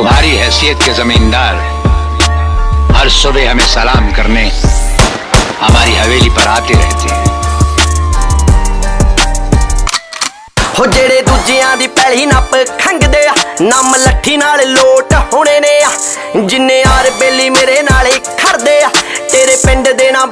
तुम्हारी हैसियत के जमींदार हर सुबह हमें सलाम करने हमारी हवेली पर आते रहते हैं। हो जेड़े दूजियां दी पैली नप खंगदे आ नम लट्ठी नाल लोट होने ने आ जिन्ने यार बेली मेरे नाले खड़दे आ तेरे पिंड दे ना